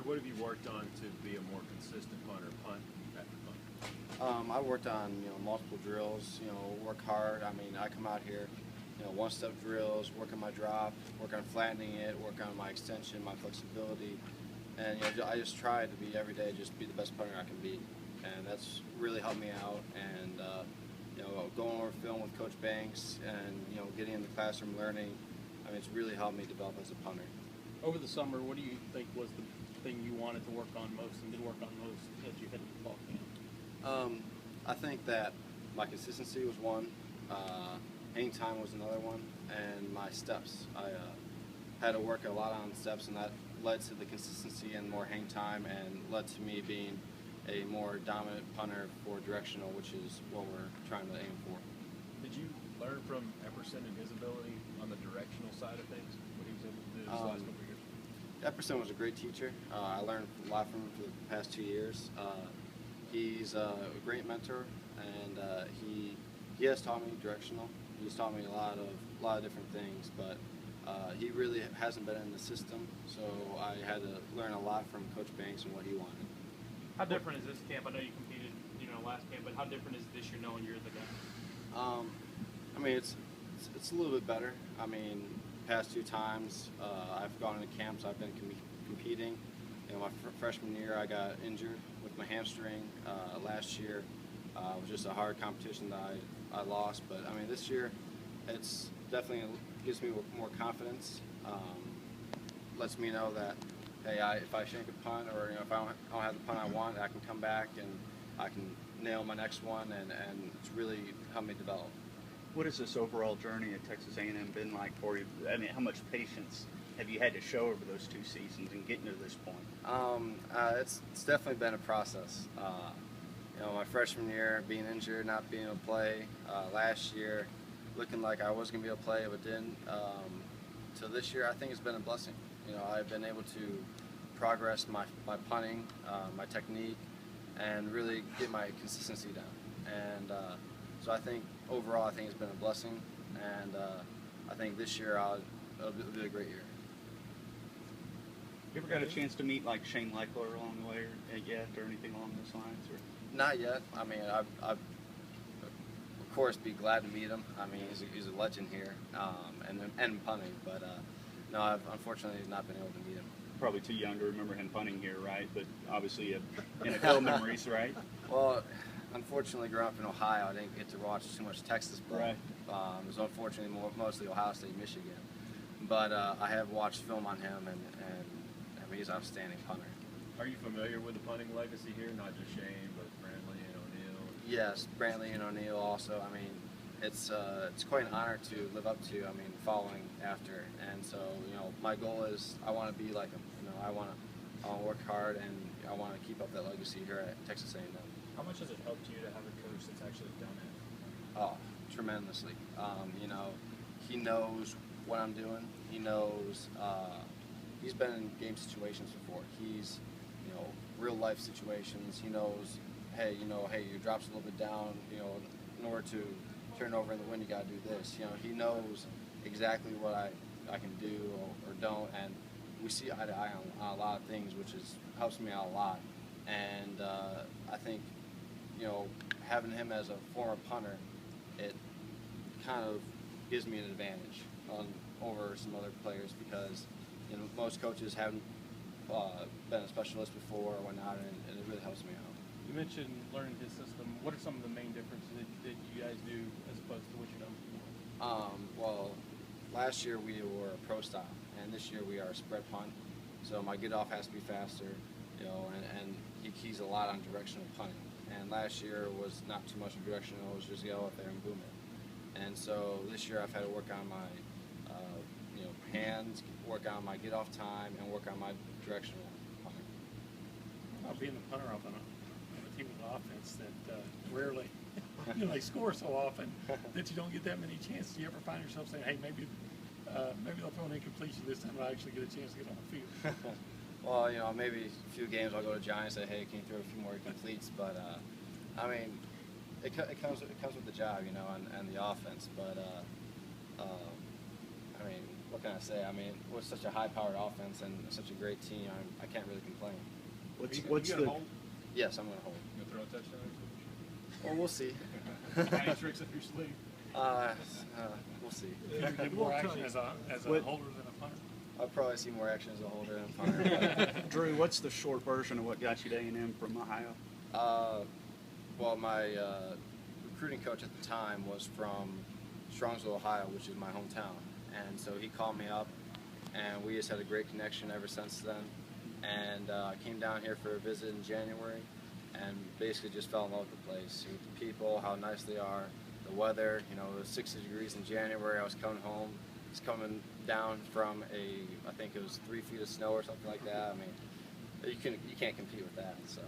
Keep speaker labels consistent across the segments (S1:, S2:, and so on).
S1: what have you worked on to be a more consistent punter, punt after punt?
S2: I worked on multiple drills. Work hard. I mean, I come out here, one-step drills, work on my drop, work on flattening it, work on my extension, my flexibility, and I just try to be every day, just be the best punter I can be, and that's really helped me out. And going over film with Coach Banks, and getting in the classroom learning, I mean, it's really helped me develop as a punter.
S3: Over the summer, what do you think was the thing you wanted to work on most and did work on most as you hit the fall camp?
S2: I think that my consistency was one, hang time was another one, and my steps. I had to work a lot on steps, and that led to the consistency and more hang time, and led to me being a more dominant punter for directional, which is what we're trying to aim for.
S1: Did you learn from Epperson and his ability on the directional side of things, what he was able to do this last couple of years?
S2: Epperson was a great teacher. I learned a lot from him for the past 2 years. He's a great mentor, and he has taught me directional. He's taught me a lot of different things, but he really hasn't been in the system, so I had to learn a lot from Coach Banks and what he wanted.
S3: How different is this camp? I know you competed, last camp, but how different is this year knowing you're the guy?
S2: I mean, it's a little bit better. I mean, past 2 times I've gone into camps, I've been competing. My freshman year I got injured with my hamstring. Last year it was just a hard competition that I lost. But I mean, this year it's definitely gives me more confidence. Lets me know that, hey, if I shank a punt, or if I don't have the punt I want, I can come back and I can nail my next one, and it's really helped me develop.
S4: What has this overall journey at Texas A&M been like for you? I mean, how much patience have you had to show over those 2 seasons and getting to this point?
S2: It's definitely been a process. My freshman year, being injured, not being able to play. Last year, looking like I was going to be able to play, but didn't. So this year, I think it's been a blessing. I've been able to progress my punting, my technique, and really get my consistency down. And so I think overall, I think it's been a blessing, and I think this year it'll be a great year.
S4: You ever got a chance to meet like Shane Leichler along the way yet, or anything along those lines? Or?
S2: Not yet. I mean, I've of course be glad to meet him. I mean, he's a legend here, and punting. But no, I've unfortunately not been able to meet him.
S4: Probably too young to remember him punting here, right? But obviously, NFL memories, right?
S2: Well, unfortunately, growing up in Ohio, I didn't get to watch too much Texas ball.
S4: Right.
S2: It was unfortunately mostly Ohio State, Michigan. But I have watched film on him, and I mean, he's an outstanding punter.
S1: Are you familiar with the punting legacy here? Not just Shane, but Brantley and O'Neal?
S2: Yes, Brantley and O'Neal also. I mean, it's quite an honor to live up to. I mean, following after, and so my goal is I want to be like him. I want to work hard, and I want to keep up that legacy here at Texas A&M.
S5: How much has it helped you to have a coach that's actually done it?
S2: Oh, tremendously. He knows what I'm doing. He knows. He's been in game situations before. He's real life situations. He knows, hey, your drop's a little bit down. In order to turn over in the wind, you got to do this. He knows exactly what I can do or don't, and we see eye to eye on a lot of things, which helps me out a lot. And I think having him as a former punter, it kind of gives me an advantage over some other players, because most coaches haven't been a specialist before or whatnot, and it really helps me out.
S3: You mentioned learning his system. What are some of the main differences that you guys do as opposed to what you've done before?
S2: Well, last year we were a pro style, and this year we are a spread punt. So my get off has to be faster, and he keys a lot on directional punting. And last year was not too much of directional; it was just go out there and boom it. And so this year I've had to work on my hands, work on my get off time, and work on my directional punting.
S6: Being the punter on a team with offense that rarely, they score so often that you don't get that many chances. Do you ever find yourself saying, hey, maybe they'll throw an incompletion this time and I actually get a chance to get on the field?
S2: Well, maybe a few games I'll go to Johnny and say, hey, can you throw a few more incompletes? But I mean, it comes with the job, and the offense. But I mean, what can I say? I mean, with such a high-powered offense and such a great team, I can't really complain.
S4: What's the
S2: Yes, I'm going to hold.
S1: You gonna throw a touchdown next week?
S2: Well, we'll see.
S1: Any tricks up your sleeve?
S2: We'll see.
S6: You get more action as a
S4: What-
S6: holder than a punter.
S2: I'll probably see more action as a holder than a punter.
S4: Drew? What's the short version of what got you to A&M from Ohio?
S2: Well, my recruiting coach at the time was from Strongsville, Ohio, which is my hometown. And so he called me up, and we just had a great connection ever since then. And I came down here for a visit in January, and basically just fell in love with the place, with the people, how nice they are, the weather. You know, it was 60 degrees in January. I was coming home. It's coming down from I think it was 3 feet of snow or something like that. I mean, you can't compete with that. So,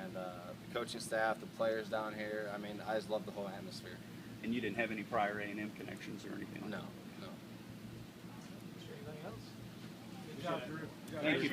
S2: and the coaching staff, the players down here. I mean, I just love the whole atmosphere.
S4: And you didn't have any prior A&M connections or anything like
S2: No,
S4: that?
S2: no.
S1: Anything else?
S5: Good job, Drew.
S4: Thank you.